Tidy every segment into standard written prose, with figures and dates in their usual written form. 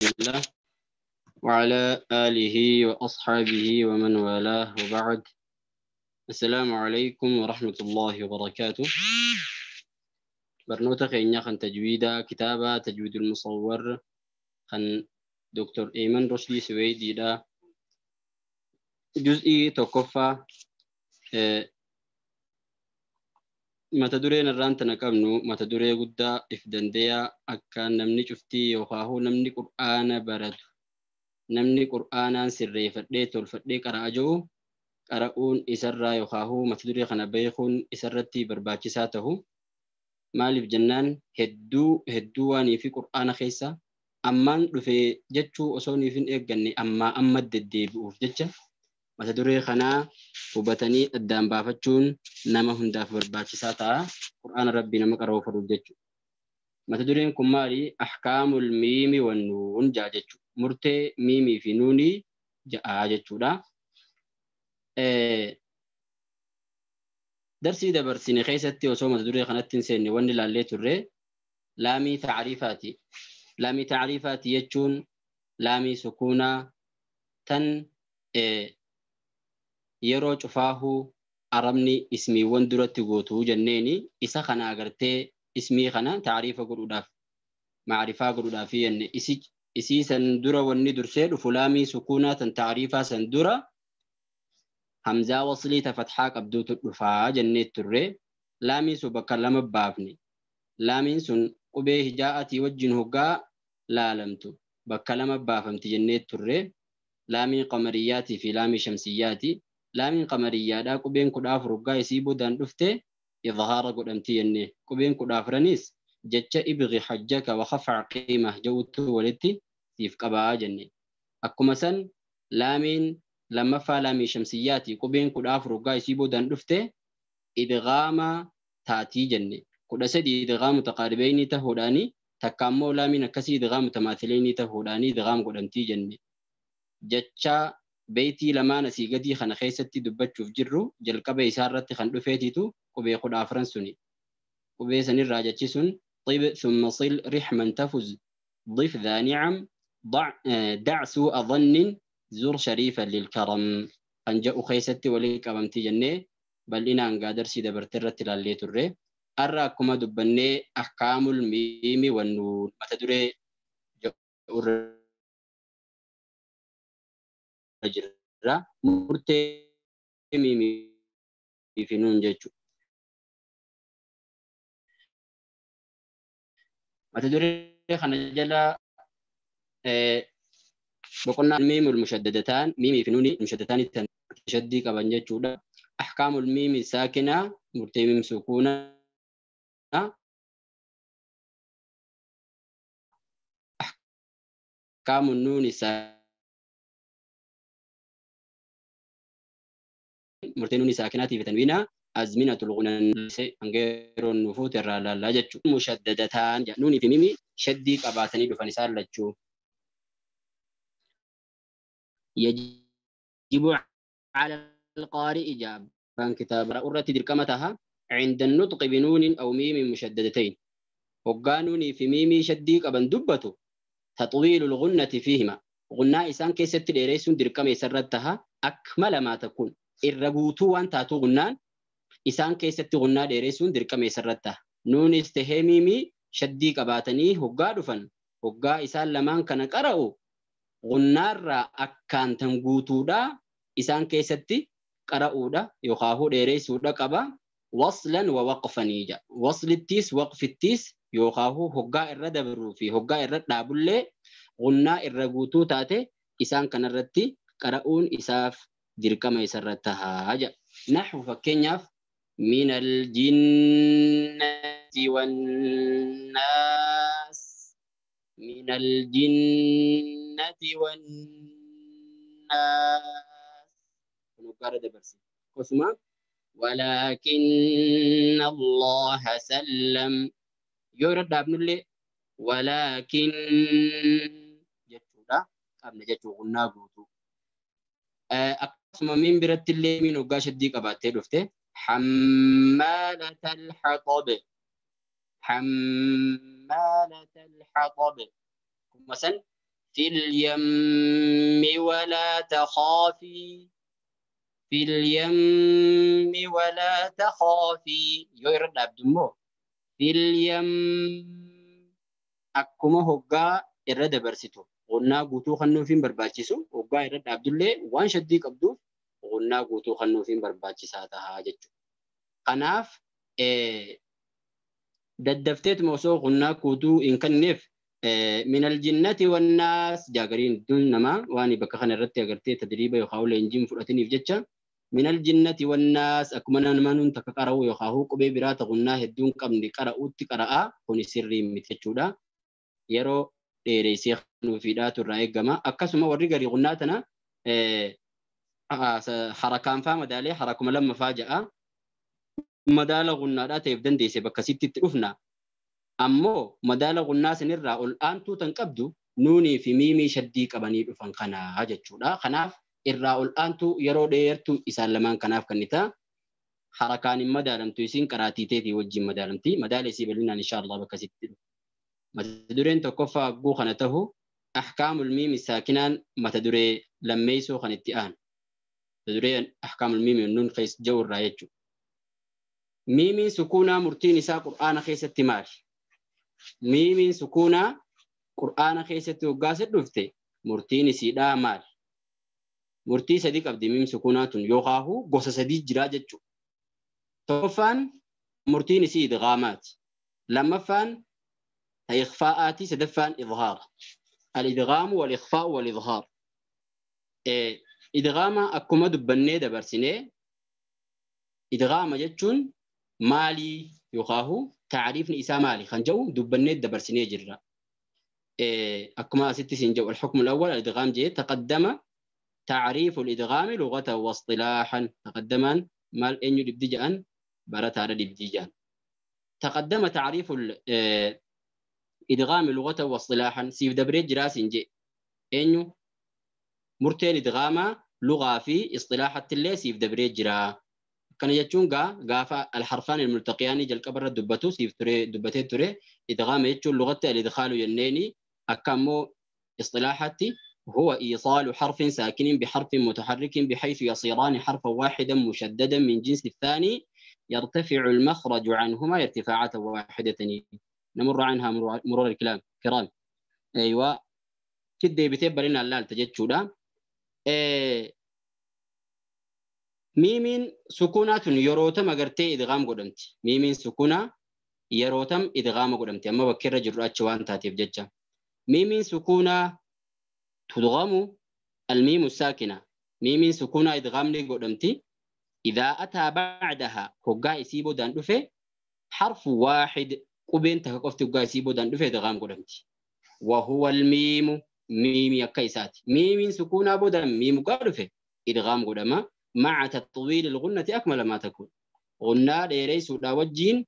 الله وعلى آله وأصحابه ومن والاه وبعد. السلام عليكم ورحمة الله وبركاته. برنوتا خينيا خن تجويدا كتابة تجويد المصور خن دكتور إيمن رشدي سويدي دا جزئي توقفة mata dureen irraan tana qabnu mata duree guddaa if dandeeyaa akkaan namni cuftii yookaan namni qur'aana baratu namni qur'aanaan sirreeffadhee tolfadhee qara'a jiru qara'uun isarraa yookaan mata duree kana beekuun isarratti barbaachisaa ta'u maaliif jennaan hedduu waanii fi qur'aana keessa ammaan dhufee jechuu osoo niif hin eegganne amma deddeebi'uuf jecha mata duree kanaa hubatanii addaan baafachuun nama hundaaf barbaachisaa ta'a. Qur'aana Rabbii nama qara'uu fadhuuf jechuudha. Mata dureen kun maali? Ahkaamul miimi wan nuun ja'a jechuudha. Murtee miimii fi nuunii ja'a jechuudha. Darsii dabarsine keessatti osoo mata duree kanatti hin seenne wanni ilaallee turre laamii taariifaati. Laamii taariifaati jechuun laamii sukuunaa tan yeroo cufaahu arabni ismiiwwan duratti gootuu jenneeni isa kana agartee ismii kana taariifa godhuudhaaf maarifaa godhuudhaaf jenne isii san dura wanni dursee dhufu laamii sukuunaa tan taariifaa san dura hamzaa waslii ta fathaa qabduutu dhufaa jennee turre laamii sun bakka lama baafne laamiin sun qubee hijaa'atii wajjin hoggaa laalamtu bakka lama baafamti jennee turre laamii qamariyyaati fi laamii shamsiyyaati. Laamiin qamariyyaadhaa qubeen 14 hoggaa isii boodaan dhufte idhaara godhamti jenne qubeen 14 jecha ibghi hajjaka wa khaf'a qiimah jawtu walitti siif qabaa jenne akkuma san laamiin lammaffaa laamii shamsiyyaati qubeen 14 hoggaa isii boodaan dhufte idghaama taatii jenne 13 idghaamu taqaaribayni tahuudhaani takka ammoo laamiin akkasii idghaamu tamaathileyni tahuudhaani idghaam godhamti jenne jecha beeytii lamaan asii gadii kana keessatti dubbachuuf jirru jalqaba isaa irratti kan dhufeetitu qubee 14 suni qubee sanirraa jechi sun طيب ثم صل رحما تفز ضف ذا نعم دع سوء ظن زور شريفا للكرم أنجأ خيستي وليك أمامتي جنة بل إنا أنقادر سيدة برترة لالي تري أراكما دبني أحكام الميم والنون ما تدري jira murtee miimii fi nuun jechuudha. Mata duree kana jala boqonnaa miimul mushaddadataan miimii fi nuuni mushaddadataan tan tashaddii qaban jechuudha. Ahkaamul miimi saakinaa murtee miim sukuunaa ahkaamun nuuni مرتين ساكنات في تنوينها أزمنة الغنى أنجير النفوت الرلا جتشو مشددتان نوني في ميمي شدي قباتني دفنسار لجو يجب على القارئ إجابة كتاب رأورة دركمتها عند النطق بنون أو ميم مشددتين وقانوني في ميمي شدي قبن دبتو تطويل الغنة فيهما غنى إسان كيست الإريسون دركم يسردتها أكمل ما تكون irraguutuu waan taatu gunnaan isaan keessatti gunnaa dheeressuun dirqama isarratta nuunis tahee miimii shaddii qabaatanii hoggaa dhufan hoggaa isaan lamaan kana qara'u gunnaarraa akkaan tan guutuudha isaan keessatti qara'uudha yookaan dheeressuudha qaba waslan wa waqfanii ja waslittis waqfittis yookaan hoggaa irra dabruu fi hoggaa irra dhaabullee gunnaa irra guutuu taate isaan kanarratti qara'uun isaaf dirqama isarratti haja nahwu fakkeenyaaf min aljinnati wannaas min aljinnati wannaas kun gara dabarsi kosuma walakin Allah sallam yoo raddaabnulle walakin jechuudha qabna jechuu gunnaa guutuu akkasuma min biratti illee min hoggaa shaddii qabaattee dhufte حمالة الحطب حمالة الحطب مثلا في اليم ولا تخافي في اليم ولا تخافي يرد عبد المو في اليم أكما هقا إرد برسيتو قلنا قوتو خنو فين برباچسو هقا إرد عبد الله وان شدي قبدو قلنا قوتو خنو فين برباچساتها جچو قناف ددفتيت موسو قلنا قوتو إن كنف من الجنة والناس جاغرين دون نما واني بكخن الرتي أغرتي تدريبا يخاول إنجيم فرأتني في جتشا من الجنة والناس أكمنا نمانون تكقرأو يخاهو قبي برات غناه الدون قبل قرأو تقرأ كوني سري متجودا يرو ريسي خنو في دات الرأي جما أكسما ورقري غناتنا حركان فا مدالي حركم لما فاجأ مدالة غنات يبدن ديسي بكسيتي تلوفنا أمو مدالة غناس نرى الآن تو تنقبدو نوني في ميمي شدي قبني بفن خنا هاجتشودا خناف الراء الآن تو يرو ديرتو إسالمان خناف كنتا حركان مدالمتو يسين كراتيتي وجي مدالمتي مدالي سيبلنا إن شاء الله بكسيتي متدورين تكفى قو خنته أحكام الميم الساكنان متدوري لميسو خنتيان تدوري أحكام الميم النون خيس جو الرايتشو ميمي سكونا مرتين سا قرآن خيس التمار ميمين سكونا قرآن خيست وقاس الدفتة مرتين سيدا مال مرتي صديق عبد ميم سكونات يوقاه قصة صديق جراجة توفان مرتين سيد غامات لما فان إخفاءاتي سدفان إظهار الإدغام والإخفاء والإظهار إدغام أكما دبني دبرسني إدغام جتشون مالي يوقاه تعريف نساء مالي خنجو دبني دبرسني جرا أكما ست سنجو الحكم الأول الإدغام جي تقدم تعريف الإدغام لغة واصطلاحا تقدما مال إنو دبدجان برات على دبدجان تقدم تعريف الإدغام لغة واصطلاحا سيف دبريج جراس جي إنو مرتين إدغاما لغة في اصطلاح اللي سيف دبريج جرا كان يجون غافا الحرفان الملتقيان جل كبر دبتو سيف تري دبتين تري إدغام يجون لغة الإدخال ينيني أكمو اصطلاحاتي هو إيصال حرف ساكن بحرف متحرك بحيث يصيران حرفا واحدا مشددا من جنس الثاني يرتفع المخرج عنهما ارتفاعة واحدة نمر عنها مرور الكلام كرام أيوة كده بتبر لنا اللال تجد شودا ميمين سكونات يروتم أجرتي إدغام قدمتي ميمين سكونة يروتم إدغام قدمتي أما بكرة جرات شوان تاتيب جدّا ميمين سكونة تدغم الميم الساكنة ميم سكونة إدغام لي قدمتي إذا أتى بعدها هقا يسيبو دان دفه حرف واحد قبين تهقفت هقا يسيبو دان دفه إدغام قدمتي وهو الميم ميم يكيسات ميم سكونة بدن ميم قدفه إدغام قدما مع تطويل الغنة أكمل ما تكون غنى ليريس داوجين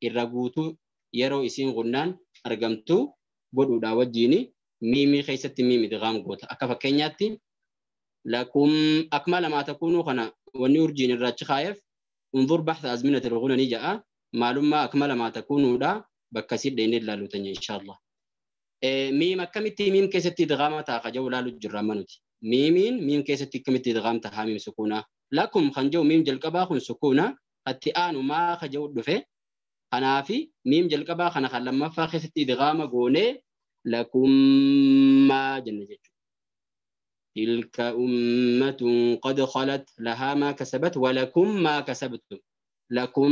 الرغوتو يرو إسين غنان أرغمتو بدو داوجيني ميمي خيست ميمي دغام قوت أكفا كينياتي لكم أكمل ما تكونوا خنا ونرجين الراج خايف انظر بحث أزمنة الغنى نجاء معلوم ما أكمل ما تكونوا دا بكسير دين الله لتنجي إن شاء الله ميم كمتي ميم كيست دغام تاخ جولا للجرامانوتي ميم كيست كمتي دغام تاها ميم سكونا لكم خنجو ميم جلقبا خن سكونا حتى آنو ما خجو دفه خنافي ميم جلقبا خنا خلما فاخست دغام قوني لكم ما جنجت تلك أمة قد خلت لها ما كسبت ولكم ما كسبتم لكم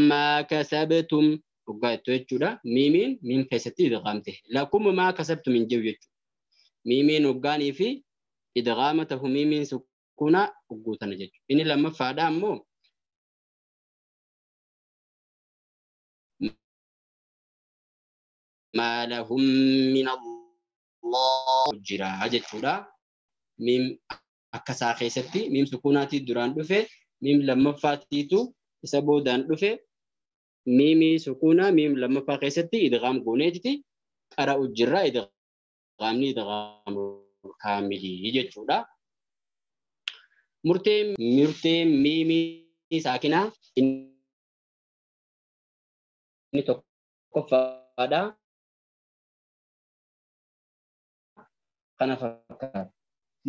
ما كسبتم وقالت يجودا ميمين ميم كيستي إدغامته لكم ما كسبتم من جو يجو ميمين وقاني في إدغامته ميمين سكونا وقوتنا جيجو إني لما فادا مو ما لهم من الله جرا جيجودا ميم أكسا خيستي ميم سكوناتي دران دفه ميم لما فاتيتو يسبو دان دفه ميمي سكونا ميم لما فاقيستي إدغام قونيتي أرى الجرا إدغامني إدغام كاملي يجتشودا مرتين ميمي ساكنة إني تقف هذا kana fakkaata.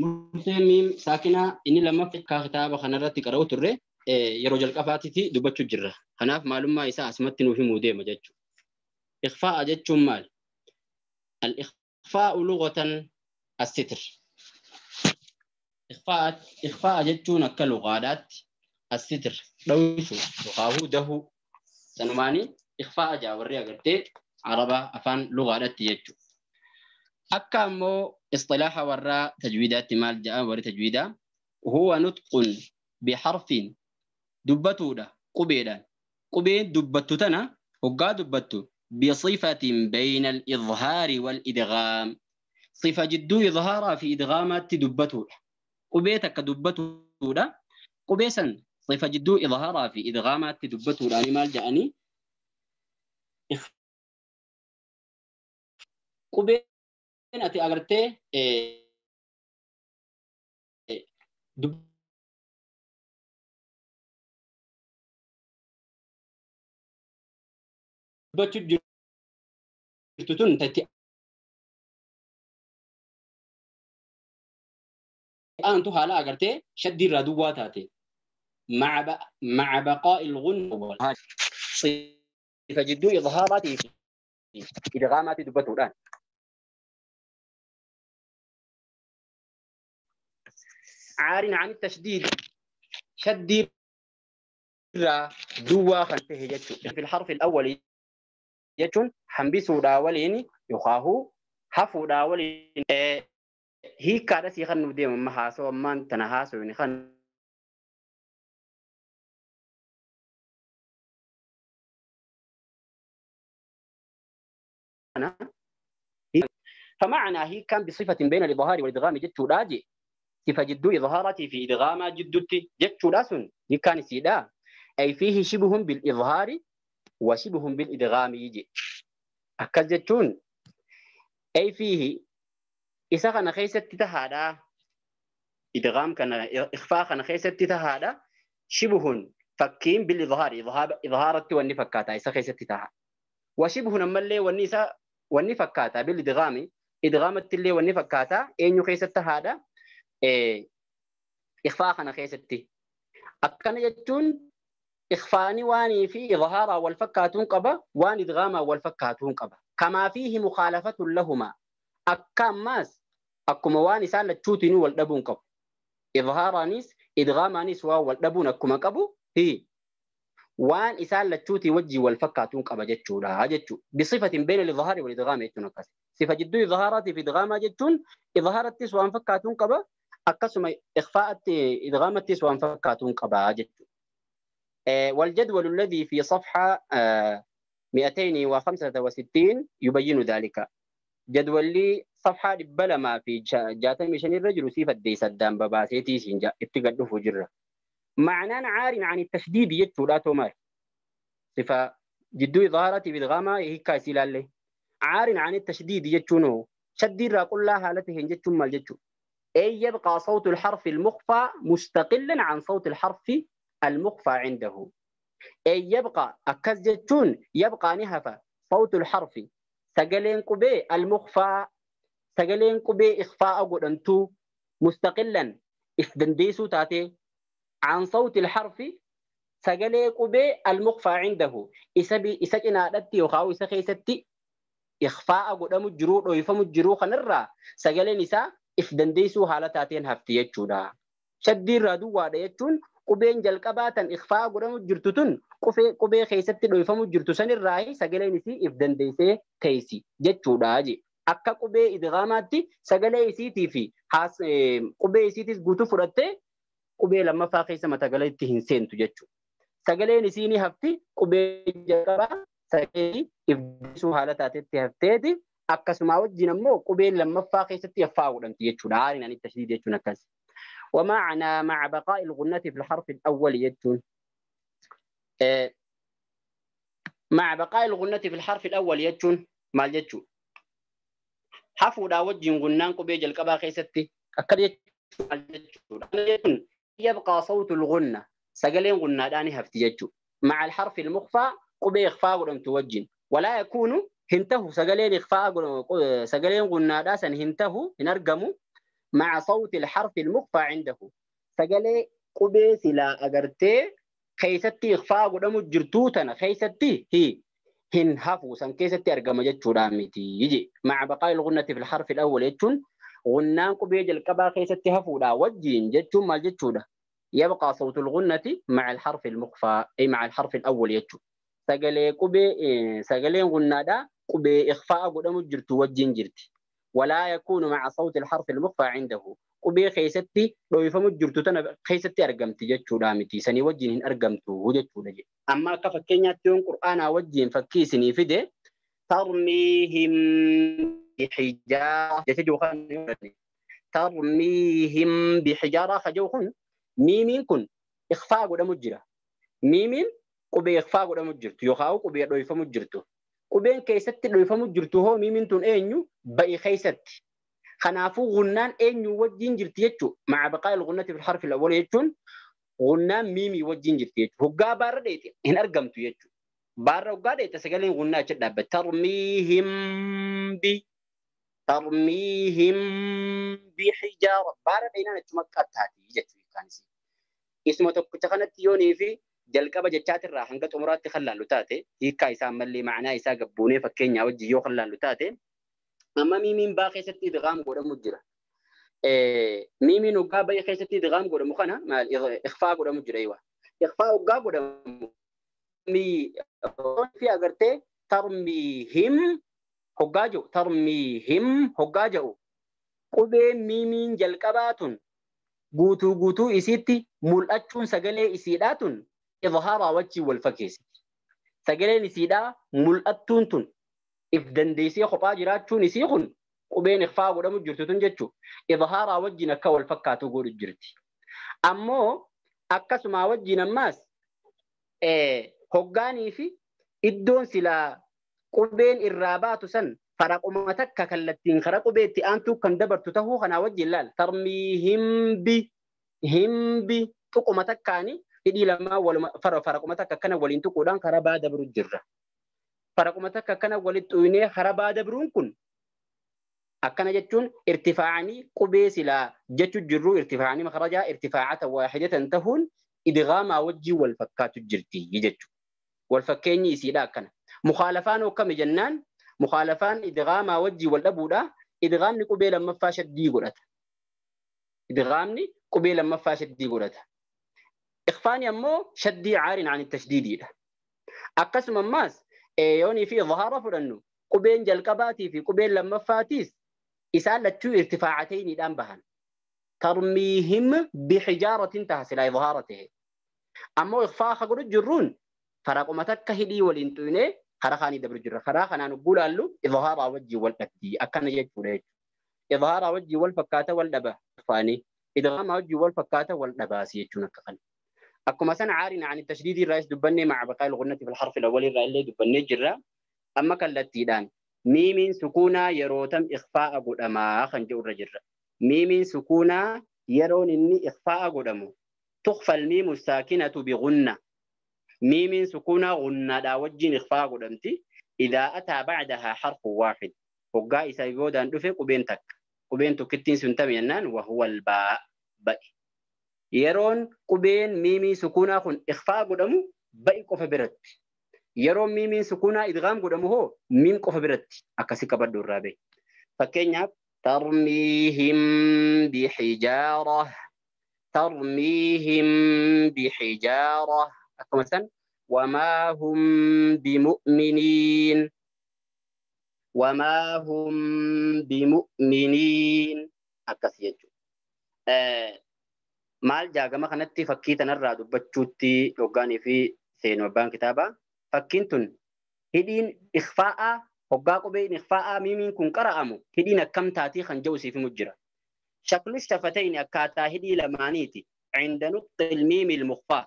Murtee miim saakinaa inni lammaffaa kitaaba kanarratti qara'u turre yeroo jalqabaatitti dubbachuu jirra. Kanaaf maalummaa isaa asumatti nuuf himuu deema jechuudha. Ikhfaa'a jechuun maal? Al-ikhfaa'u lughatan as-sitr. Ikhfaa'a jechuun akka lughaadhaatti as-sitr dhawwisuu yookaan dahuu. Sanumaanii ikhfaa'a jaawarri agartee araba afaan lughaadhaatti jechuudha. Akka ammoo اصطلاح وراء تجويدات مال جاء ورا تجويدا وهو نطق بحرف دبتودا قبيلا قبيل دبتوتنا وقا دبتو بصفة بين الإظهار والإدغام صفة جدو إظهارها في إدغامات دبتودا قبيتك دبتودا قبيسا صفة جدو إظهارها في إدغامات دبتودا يعني مال جاءني قبيل ati agartee dubbachuu jirtu tun tatti aantu haala agartee shaddii irraa duwwaa taate مع بقاء الغنى صفة جدو إظهاراتي إدغاماتي دبته الآن عار عن التشديد شديد دوا خلفه يجو في الحرف الأول يجون حنبسوا داولين يخاهو حفوا داولين هي كذا سيخن نديم محاسو من تنهاسو نخن فمعنى هي كان بصفة بين الإظهار والإدغام جدو راجي صفة جدو إظهارتي في إدغام جدتي جدو راسن هي كان سيدا أي فيه شبه بالإظهار وشبه بالإدغام يجي أكد جدون أي فيه إذا كان خيسة تتهادا إدغام كان إخفاء كان خيسة تتهادا شبه فكين بالإظهار إظهارتي والنفكاتا إذا خيسة تتهادا وشبه نملي والنفكاتا بالإدغام إدغامت اللي والنفكاتا إن يخيسة هذا إخفاء كان خيستي أكن يجون إخفاني واني في إظهارا والفكاتون قبا وان إدغاما والفكاتون قبا كما فيه مخالفة لهما أكام ماس أكما واني سالة تشوتيني والدبون قب إظهارا نيس إدغاما نيس والدبون أكما قبو هي وان إسالة تشوتي وجي والفكاتون قبا جتشو لا جتشو بصفة بين الإظهار والإدغام يجون كاس صفة جدو إظهاراتي في إدغاما جتشون إظهارتي سوان فكاتون قبا أقسم إخفاء إدغامتي سوان فكاتون قبا جتشو والجدول الذي في صفحة 265 يبين ذلك جدول لي صفحة بلما في جاتم شن الرجل سيف الديس الدم بباسيتي سنجا اتقدوا فجرة معناه عار عن التشديد يجتو لا تمر صفة جدو إظهارتي بدغامة هي كاسيلا لي عار عن التشديد يجتونه شديد راقل الله حالته يجتو مال جتو أي يبقى صوت الحرف المخفى مستقلا عن صوت الحرف المخفى عنده أي يبقى أكزجتون يبقى نهفة صوت الحرف سجلين قبي المخفى سجلين قبي إخفاء قدنتو مستقلا إفدنديسو تاتي عن صوت الحرف سجلين قبي المخفى عنده إسجنا دتي وخاوي سخيستي إخفاء قدام الجروح ويفهم الجروح نرى سجلين نساء إفدنديسو حالتاتين هفتية جودا شدير رادو واديتون قبين جلقباتا إخفاء قدام جرتتون قبين خيستي لو يفهموا جرتسان الرأي سجلين نسي إفدنديسي كيسي جتشودا جي أكا قبين إدغاماتي سجلين سيتي في حاس قبين سيتي سقوتو فرطي قبين لما فاقيسة متقلت تهنسين تجتشو سجلين نسيني هفتي قبين جلقبا سجلين إفدنديسو حالتاتي هفتي أكسما وجنا مو قبين لما فاقيسة يفاول أنت يجتشو دارين عن التشديد يجتشو نكاس ومعنى مع بقاء الغنة في الحرف الأول يجتشو مع بقاء الغنة في الحرف الأول يجتشو ما يجتشو حفو دا وجه غنان قبيج القبا خيستي أكد يجتشو يبقى صوت الغنة سجلين غنة داني هفتي يجتشو مع الحرف المخفى قبي إخفاء ولم توجه ولا يكون هنته سجلين إخفاء سجلين قلنا داسا هنته هنرجمه مع صوت الحرف المخفى عنده سجلي قبيس لا أجرتي خيستي إخفاء قدام الجرتوتنا خيستي هي هن هفو سن كيستي أرجم جت رامتي يجي مع بقاء الغنة في الحرف الأول يجون غنان قبيج الكبا خيستي هفو لا وجين جتون ما جتودا يبقى صوت الغنة مع الحرف المخفى أي مع الحرف الأول يجون سجلي قبي سجلين غنى دا قبي إخفاء قدام الجرتو وجين جرتي ولا يكون مع صوت الحرف المخفى عنده قبي خيستي لو يفهم الجرتو تنا خيستي أرجمتي جتشو دامتي سني وجين أرجمتو وجتشو دجي أما كفكينيا تيون قرآن وجين فكيسني فيده ترميهم بحجارة ترميهم بحجارة خجوخن ميمين كن إخفاء قدام الجرة ميمين قبي إخفاء قدام الجرتو يخاو قبي لو يفهم الجرتو قبين كيستي لو يفهم الجرتو هو ميمين تون إنيو بأي خيستي خنافو غنان إنيو وجين جرتي يجو مع بقاء الغنة في الحرف الأول يجون غنان ميمي وجين جرتي يجو هقا بار ديتي هن أرقمتو يجو بار هقا ديتا سقالين غنان جدا ترميهم بحجارة بار دينا نتمكت هاتي يجتو يكانسي اسمه تكتخنت يوني في جلقبة جتات الراح هنقت أمرات تخلال لتاتي هيكا إسا ملي معنا إسا قبوني فكينيا وجي يو خلال لتاتي أما ميمين باقي ستي دغام قولا مجرى ميمين وقا باقي ستي دغام قولا مخانا مع الإخفاء قولا مجرى أيوة إخفاء وقا قولا مي في أغرتي ترميهم هقاجو قبين ميمين جلقباتون قوتو إسيتي ملأتشون سقلي إسيداتون إظهار وجه والفكيس سقلي إسيدا ملأتون تون if dandeesee kophaa jiraachuun isii kun qubeen ikhfaa godhamu jirtutun jechuun idhaaraa wajjin akka wal fakkaatu godhu jirti. Ammoo akkasuma wajjin ammaas hoggaanii fi iddoon silaa qubeen irraa baatu san faraquma takka kallattiin kara qubeetti aantuu kan dabartu tahuu kanaa wajjin laal tarmii himbi tuquma takkaani hidhii lamaa faraquma takka kana waliin tuquudhaan karaa baa dabru jirra. فرقمة كنا ولد وينه خرابة دبرون كن أكنا جتون ارتفاعني قبيس لا جتو جرو ارتفاعني مخرجا ارتفاعات واحدة تنتهون إدغام وجه والفكات الجرتي يجتو والفكين يسيدا كنا مخالفان وكم جنان مخالفان إدغام وجه والأبودا إدغامني قبيل لما فاشت دي قرأت إدغامني قبيل لما فاشت دي قرأت إخفاني أمو شدي عار عن التشديد أقسم الناس يوني في ظهاره فرنو قبين جلقباتي في قبين لما فاتيس إسالة تو ارتفاعتين الآن بهن ترميهم بحجارة تهس إلى ظهارته أما إخفاء خقر الجرون فرقمتك هدي والإنتويني خرخاني دبر الجر خرخانا نقول له إظهار وجه والأكدي أكنا يجفريج إظهار وجه والفكاتة والنبا فاني إدغام وجه والفكاتة والنباسية تنكخن أكو مثلا عارنا عن التشديد الرئيس دبني مع بقاء الغنة في الحرف الأول الرئيس دبني جرا أما كالتيدان ميم سكونا يروتم إخفاء قدما خنجو الرجر ميم سكونا يرون إني إخفاء قدمو تخفى الميم الساكنة بغنة ميم سكونا غنة دا وجه إخفاء قدمتي إذا أتى بعدها حرف واحد وقا إسا يقودان دفق قبين تكتين سنتمينان وهو الباء بأي يرون قبين ميمي سكونا خن إخفاء قدمو بأي قف برت يرون ميمي سكونا إدغام قدمو هو ميم قف برت أكسي كبردو الرابي فكين ترميهم بحجارة مثلا وما هم بمؤمنين أكسي يجو maal jaagama kanatti fakkii tanarraa dubbachuutti hoggaanii fi seenuu abbaan kitaabaa fakkiin tun hidhiin ikhfaa'a hoggaa qubeen ikhfaa'a miimiin kun qara'amu hidhiin akkam taatii kan jedhu siif mujjira shaklu shafatayni akkaataa hidhii lamaaniiti inda nuqxi ilmiimi ilmukhfaa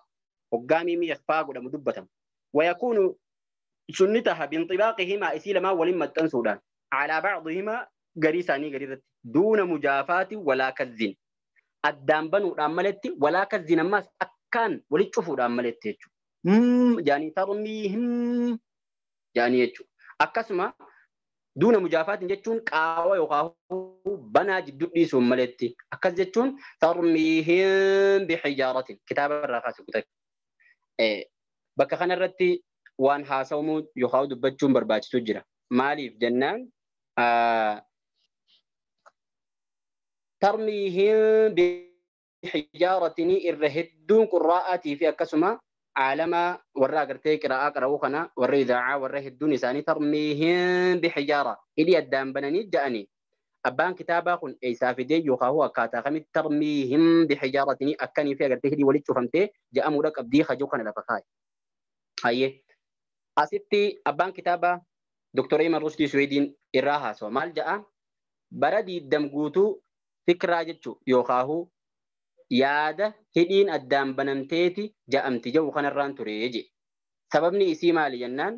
hoggaa miimii ikhfaa'a godhamu dubbatamu wayakuunu sunnitaha binxibaaqihimaa isii lamaan waliin maxxansuudhaan calaa bacdihimaa garii isaanii gadiirratti duuna mujaafaati walaa kazzin addaan banuudhaan maletti walaa kazzin ammaas akkaan walitti cufuudhaan maletti jechuudha. Jaanii tarmiihim jaanii jechuudha. Akkasuma دون مجافات جتون قاوة يقاو بنا جدودي سملتي أكز جتون ترميهم بحجارة كتاب الرقاس كتاب بك خنا رتي وان حاسومو يقاو دبجون برباج تجرا مالي في جنان ترميهم بحجارة الرهدون قراءاتي في أكسما عالم ورا قرتي قراءة قراوخنا ورا إذاعة ورا هدون إساني ترميهم بحجارة إلي الدام بناني جاني أبان كتابا كن إيسا في دي يوخاهو أكاتا خمي ترميهم بحجارة أكاني في قرتي هدي وليتشو فهمتي جاء مولك أبدي خجوكنا لفقاي هاي أسيتي أبان كتابا دكتور إيمان رشدي سويدين إراها سو مال جاء بردي الدمقوتو فكرة جتشو يوخاهو yaada hidhiin addaan banamteeti ja'amti jedhu kanarraan ture jeje. Sababni isii maali jennaan?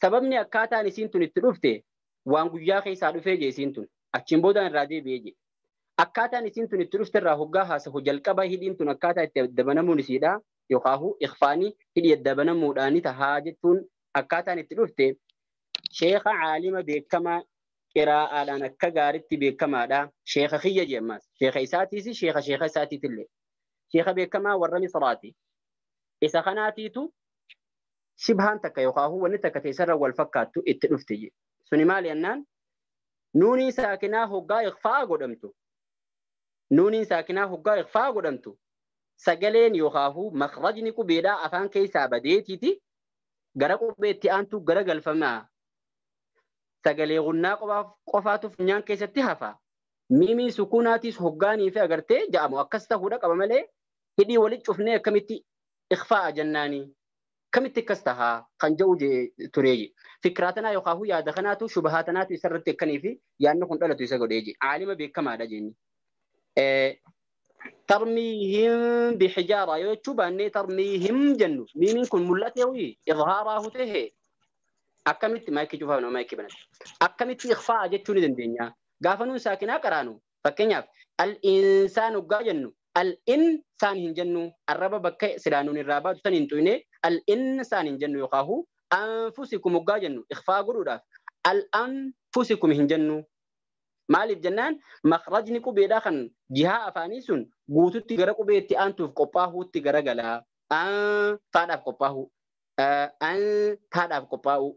Sababni akkaataan isiin tun itti dhufte waan guyyaa keessaa dhufee je isiin tun achiin boodaan irraa deebi'ee je. Akkaataan isiin tun itti dhufte irraa hoggaa haasahu jalqaba hidhiin tun akkaataa itti addabanamuun isiidha yookaan ikhfaanii hidhii addabanamuudhaani tahaa jechuun akkaataan itti dhufte sheekha caalima beekamaa qiraa'aadhaan akka gaaritti beekamaadha. Sheekha kiyya jemmaas. Sheekha isaatiis sheekha isaatiitillee. Sheekha beekamaa warra Misraati. Isa kanaatiitu shibhaan takka yookaan wanni takka teessarra wal fakkaattu itti dhufte je. Suni maali jennaan? Nuuniin saakinaa hoggaa ikhfaa godhamtu. Nuuniin saakinaa hoggaa ikhfaa godhamtu. Sagaleen yookaan makhrajni qubeedhaa afaan keessaa badeetiiti. Gara qubeetti aantu gara galfamaa. Sagalee gunnaa qofaatuuf nyaan keessatti hafa. Miimii sukuunaatis hoggaanii fi agartee ja'amu akkas ta'uudha qaba malee hidhii walitti cufnee akkamitti ikhfaa jennaanii. Akkamitti akkas tahaa kan jedhu tureeji. Fikiraa tanaa yookaan yaada kanaatu shubahaa tanaatu isarratti akkanii fi yaadni kun dhalatu isa godheeji. Caalima beekamaadha jenni. Tarmiihim bixijaara yoo jechuu baannee tarmiihim jennu. Miimiin kun mul'atee wayii idhaaraa hutee akkamitti maayikii cufaa nama maayikii banate akkamitti ikhfaa jechuu ni dandeenya gaafa nuun saakinaa qaraanu fakkeenyaaf al-insaan hoggaa jennu al-insaan hin jennu arraba bakka sidaanuun irraa baatu san hin tuyne al-insaan hin jennu yookaan anfusikum hoggaa jennu ikhfaa godhuudhaaf al-anfusikum hin jennu maaliif jennaan makhrajni qubeedhaa kan jihaa afaanii sun guututti gara qubeetti aantuuf qophaahuutti garagalaa taadhaaf qophaahu taadhaaf qophaa'u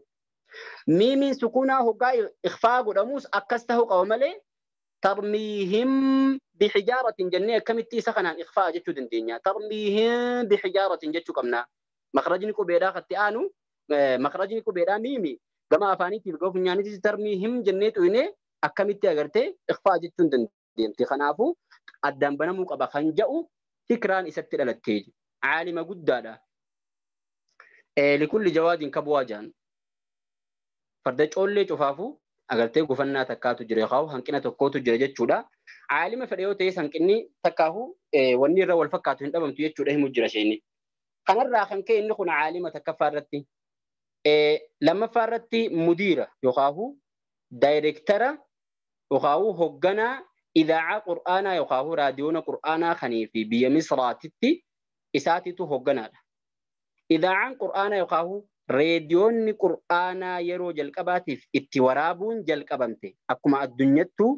ميمي سكونها هقاي إخفاء قداموس أكسته قومله ترميهم بحجارة جنية كم سخنا إخفاء جتشو دنيا ترميهم بحجارة جتشو كمنا مخرجني كبيرا ختيانو مخرجني كبيرا ميمي كما أفاني تلقوا يعني ترميهم جنية وينه أكم أغرتي إخفاء جتشو دنيا تخنافو أدم بنمو أبا خنجأو فكران إستر التيج عالم قدادا لكل جواد كبواجان فرد جولي جفافو agartee gufannaa takkaatu jira yookaan hanqina tokkootu jira jechuudha. Caalima fedhe yoo ta'e hanqinni takkaahu wanni irra wal fakkaatu hin dhabamtu jechuudha himu jira isheen. Kanarraa kan ka'e inni kun caalima takkaffaa irratti lammaffaa irratti mudiira yookaan daayireektara yookaan hogganaa idaacaa qur'aanaa yookaan raadiyoona qur'aanaa kanii fi biyya Misraatitti isaatiitu hogganaadha. Idaacaan qur'aanaa yookaan reediyoonni qur'aanaa yeroo jalqabaatiif itti waraabuun jalqabamte akkuma addunyattuu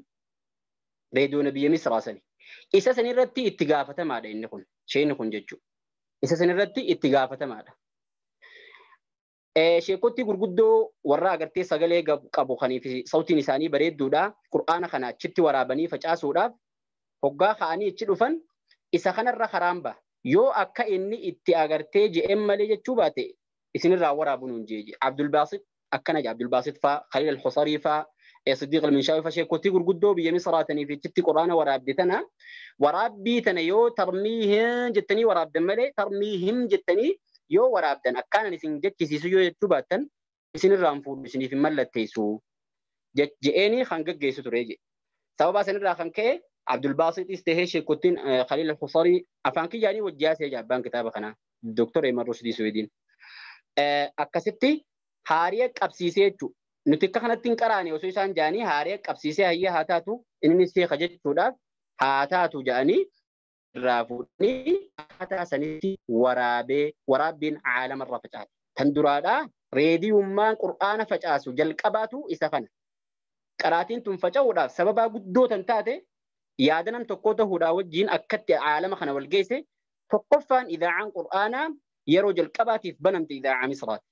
reediyoona biyya Misraa sani. Isa sanirratti itti gaafatamaadha inni kun isheen kun jechuudha. Isa sanirratti itti gaafatamaadha. Sheekotti gurguddoo warra agartee sagalee qabu kanii fi sautiin isaanii bareedduudha. Qur'aana kana achitti waraabanii facaasuudhaaf hoggaa ka'anii ichi dhufan isa kanarra haraamba. Yoo akka inni itti agartee je'en malee jechuu baate isinirraa waraabuun hin jeeji. Abdul Baasit akkana jaa Abdul Baasit faa Khaliil al-Husarii faa Siddiq al-Minshaawi faa sheekotti gurguddoo biyya Misraatanii fi achitti qur'aana waraabde tana waraabbii tana yoo tarmiihim jettanii waraabdan malee tarmiihim jettanii yoo waraabdan akkaanan isin jechisiisu yoo jechuu baattan isinirraa hin fuudhu isiniif hin mallatteessu je'eenii kan gaggeessu ture je. Sababa sanirraa kan ka'e Abdul Baasitis tahee sheekottiin Khaliil al-Husarii afaan kiyyaanii wajjiyaasee jaabbaan kitaaba kanaa Dr. Eeman Rushdii Suweediin. Akkasitti haariya qabsiisee jechuudha. Nuti akka kanatti hin qaraane osoo isaan jaanii haariya qabsiisee hayya haa taatu inni seeka jechuudhaaf haa taatu jedhanii irraa fuudhanii akkaataa sanitti waraabbiin caalamarra facaate. Tan duraadhaa reediyummaan qur'aana facaasu jalqabaatu isa kana. qaraatiin tun faca'uudhaaf sababaa guddoo tan taate yaadanan tokko ta'uudhaa wajjin akkatti caalama kana wal geesse tokkoffaan idaacaan qur'aanaa yeroo jalqabaatiif banamte idaacaa Misraati.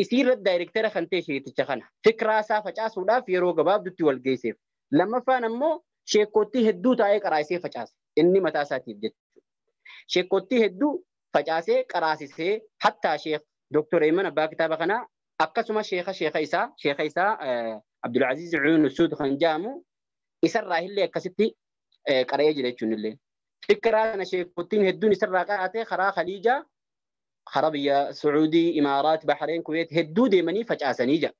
Isiirra daayirektara kan ta'e sheeticha kana fikraasaa facaasuudhaaf yeroo gabaabdutti wal geesseef. Lammaffaan ammoo sheekottii hedduu taa'ee qaraasisee facaase inni mataa isaatiif jechuudha. Sheekottii hedduu facaasee qaraasisee hattaa sheek Dr. Eeman abbaa kitaaba kanaa akkasuma sheeka isaa Abdulaziz Uunusud kan jedhamu isarraa illee akkasitti qara'ee jira jechuun illee. Fikiraa kana sheekottiin hedduun isarraa qaraatee karaa Khaliijaa karaa biyya Suudii, Imaaraat, Bahreen, Kuweet hedduu deemanii facaasanii jira.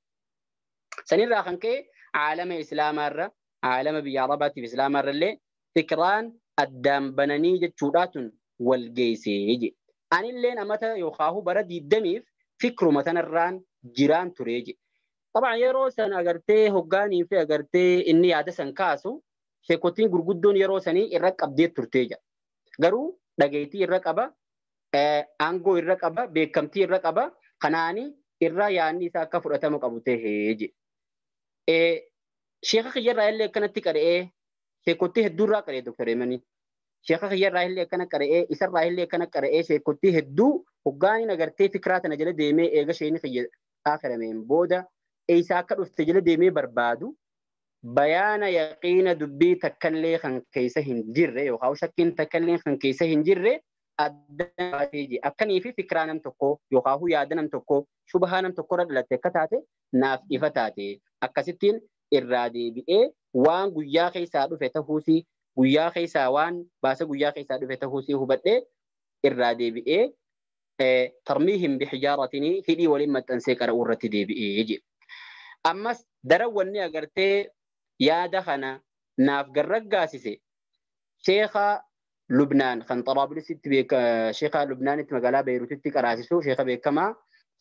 Sanirraa kan ka'e caalama islaamaarra caalama biyya Arabaatiif islaamaarra illee fikiraan addaan bananii jechuudhaatun wal geessee jedhe. Anilleen amata yookaan bara 20f fikruma tanarraan jiraan ture jedhe. Taphaan yeroo san agartee hoggaanii fi agartee inni yaada san kaasu sheekottiin gurguddoon yeroo sanii irra qabdee turtee jira. Garuu dhageettii irra qaba, aangoo irra qaba, beekamtii irra qaba. Kanaanii irraa yaadni isaa akka fudhatama qabu ta'ee jedhe. Sheeka kiyyarraa illee akkanatti qara'ee sheekottii hedduurraa qara'ee Dr. Eemanii. Sheeka kiyyarraa illee akkana qara'ee isarraa illee akkana qara'ee sheekottii hedduu hoggaaniin agartee fikiraa tana jala deemee eega sheeni kiyya akhirameen booda isa akka dhufte jala deemee barbaadu bayaana yaqiina dubbii takkallee kan keessa hin jirre yookaan shakkiin takkallee kan keessa hin jirre adda baatee jira. Akkanii fi fikiraa nam tokko yookaan yaada nam tokko shubhaa nam tokko irra dhalatte akka taate naaf ifa taate akkasittiin irraa deebi'ee waan guyyaa keessaa dhufe ta'uusii guyyaa keessaa waan baasa guyyaa keessaa dhufe ta'uusii hubadhee irraa deebi'ee tarmiihim bixijaaratiin hidhii waliin maxxansee qara'uu irratti deebi'ee jira. Ammas darawwanni agartee yaada kana naaf garraggaasise sheeka Lubnaan kan Xaraabilisitti sheeka Lubnaanitti magaalaa Beeruutitti qaraasisu sheeka beekamaa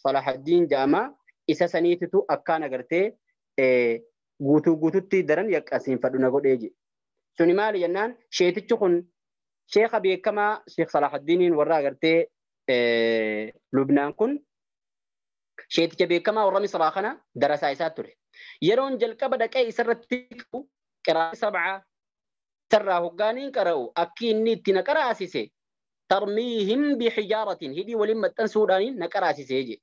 Salaahaddiin Jaamaa isa saniititu akkaan agartee guutuutti daran yaqqasiinfadhu na godhee jira. Suni maali jennaan sheetichi kun sheeka beekamaa sheek Salaahaddiiniin warra agartee Lubnaan kun sheeticha beekamaa warra Misraa kana darasaa isaa ture. Yeroon jalqaba dhaqee isarratti qiraa'aa sab'aa sarraa hoggaaniin qara'u akki inni itti na qaraasise tarmiihim bixijaaratiin hidhii waliin maxxansuudhaan na qaraasisee jedhe.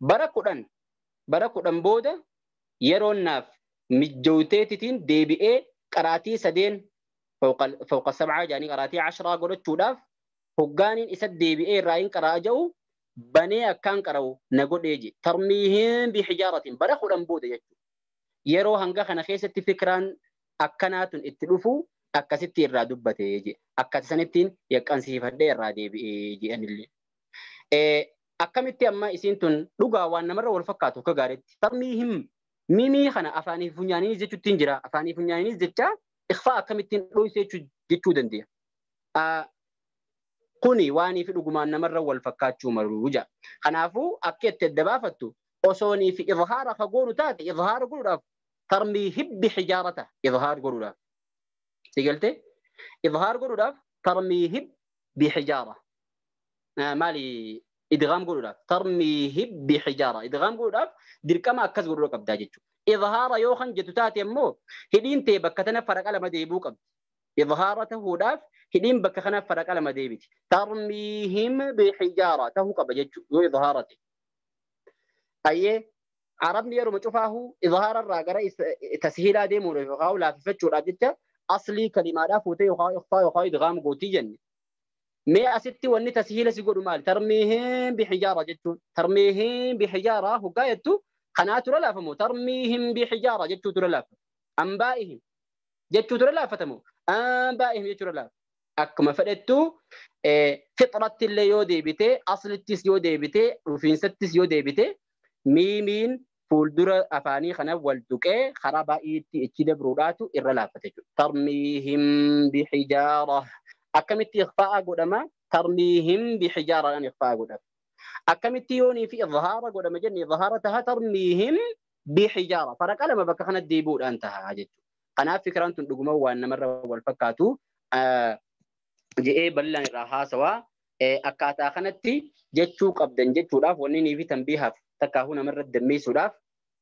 Bara kudhan booda yeroon naaf mijjooteetitiin deebi'ee qaraatii sadeen fawqa sab'aa jaanii qaraatii 10 godhachuudhaaf hoggaaniin isa deebi'ee irraa hin qaraa ja'u banee akkaan qara'u na godhee jedhe. Tarmiihim bixijaaratiin bara kudhan booda jechuudha. Yeroo hanga kana keessatti fikiraan akkanaatun itti dhufu akkasitti irraa dubbatee jedhe. Akkasittiin yaqqansiifadhee irraa deebi'ee jedhanillee. Akkamitti amma isiin tun dhugaa waan namarra wal fakkaatu akka gaariitti. Tarmiihim mimii kana afaanii funyaaniinis jechuutti jira. Afaanii funyaaniinis jecha ikhfaa akkamittiin dhoysee jechuu dandeenya. Kuni waanii fi dhugumaan namarra wal fakkaachuu maruu jira. Kanaafuu akka itti adda baafattu osoonii fi izhaara ka goonu taate izhaara godhuudhaaf tarmiihim bixijaarata izhaar godhuudhaaf. Sigalte izhaar godhuudhaaf tarmiihim bixijaara. Maali idgaam godhuudhaaf tarmiihim bixijaara. Idgaam godhuudhaaf dirqama akkas godhuu qabdaa jechuudha. Izhaara yoo kan jettu taate immoo hidhiin ta'e bakka tana faraqa lama deebuu qabdi. Izhaara ta'uudhaaf hidhiin bakka kana faraqa lama deebiti. Tarmiihim bixijaara ta'uu qaba jechuudha yoo izhaara ta'e. Ayyee Arabni yeroo cufaahu izhaara irraa gara tashiilaa deemuudhaaf yookaan laaffifachuudhaaf jecha aslii kalimaadhaa fuutee yookaan ikhfaa yookaan idgaam gootii jenne. Mee asitti wanni tashiila si godhu maali? Tarmiihim bixijaara jechuun tarmiihim bixijaara hoggaa jettu kanaa tura laafamu tarmiihim bixijaara jechuu tura laafamu. Ambaa'ihim jechuu tura laafatamu. Ambaa'ihim jechuu tura laafamu. Akkuma fedhettu fixratti illee yoo deebite aslittis yoo deebite dhufiinsattis yoo deebite miimiin fuuldura afaanii kana wal tuqee karaa baay'eetti ichi dabruudhaatu irra laafate jechuudha. Tarmiihim bixijaara. Akkamitti ikhfaa godhama? Tarmiihim bixijaaraan ikhfaa godhama. Akkamitti yoonii fi izhaara godhama jenne izhaara taha tarmiihim bixijaara. Faraqa lama bakka kanatti deebi'uudhaan taha jechuudha. Kanaaf fikiraan tun dhuguma waan namarra wal fakkaatu je'ee bal'aan irraa haasawaa akkaataa kanatti jechuu qabdan jechuudhaaf wanni nii fi tanbiihaaf takkaahuu namarra dammeessuudhaaf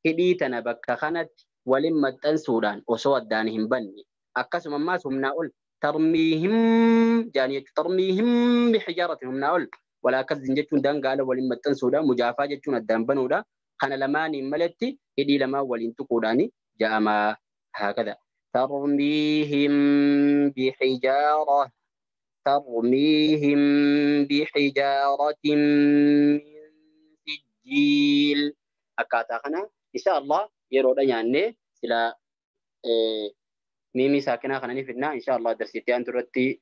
hidhii tana bakka kanatti ولما تنسودان وسوى دانهم بني أكسم ما سمنا أول ترميهم جانية ترميهم بحجارة هم نقول ولا كذن جتون دان قال ولما تنسودان مجافاة جتون الدان بنودا خنا لماني ملتي إدي لما ولين تقولاني جاء ما هكذا ترميهم بحجارة ترميهم بحجارة من سجيل أكاتا خنا إن شاء الله يرودا يعني سلا ميمي ساكنة خناني فينا إن شاء الله درسيتي أن ترتي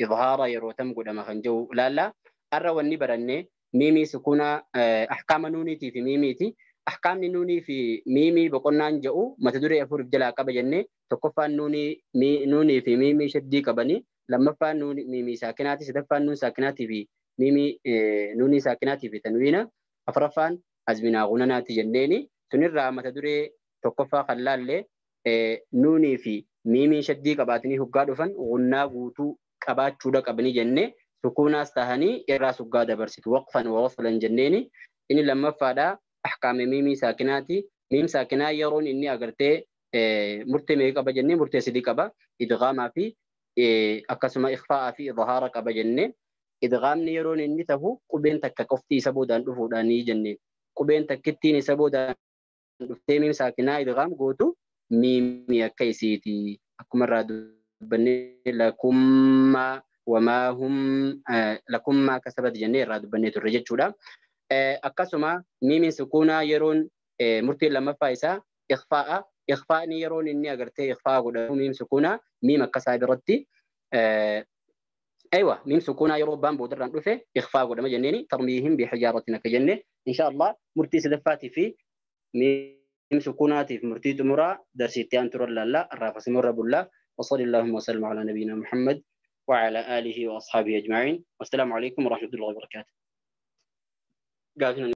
إظهار يروتم قدام خنجو لا الرواني برني ميمي سكونا أحكام نوني في ميمي أحكام نوني في ميمي بقولنا نجو ما تدري أفور بجلا كبجنة تكفى نوني في ميمي شدي كبني لما فان نوني ميمي ساكناتي سدفان نون ساكناتي في ميمي نوني ساكناتي في تنوينا أفرفان أزمنا غناناتي جنيني تنرى ما تدري تكفى خلال لي نوني في ميمي شدي كباتني هقاد فن غنا غوتو كبات شودا كبني جنة سكونا استهني إرا سقاد برسيت وقفا ووصلا جنيني إني لما فادا أحكام ميمي ساكناتي ميم ساكنا يرون إني أقرتي مرتي ميكا بجنة مرتي سدي كبا إدغام في أكسما إخفاء في إظهار كبا جنة إدغام يرون إني تهو قبين تككفتي سبودان دفوداني جنة قبين تكتيني سبودان دفتي ميم ساكنا إدغام قوتو ميمي كيسيتي أكمل رادو بني لكم وما هم لكم ما كسبت جنة رادو بني ترجع شودا أكسما ميمي سكونا يرون مرتي لما فايسا إخفاء يرون إني أقرتي إخفاء قد ميم سكونا ميم كسب رتي أيوة ميم سكونا يرون بام بودران رفه إخفاء قد ما جنني ترميهم بحجارتنا كجنة إن شاء الله مرتي سدفاتي في ميم سكوناتي في مرتي تمرا درسيتي أنتر الله الرافس مر بالله وصلى اللهم وسلم على نبينا محمد وعلى آله وأصحابه أجمعين والسلام عليكم ورحمة الله وبركاته.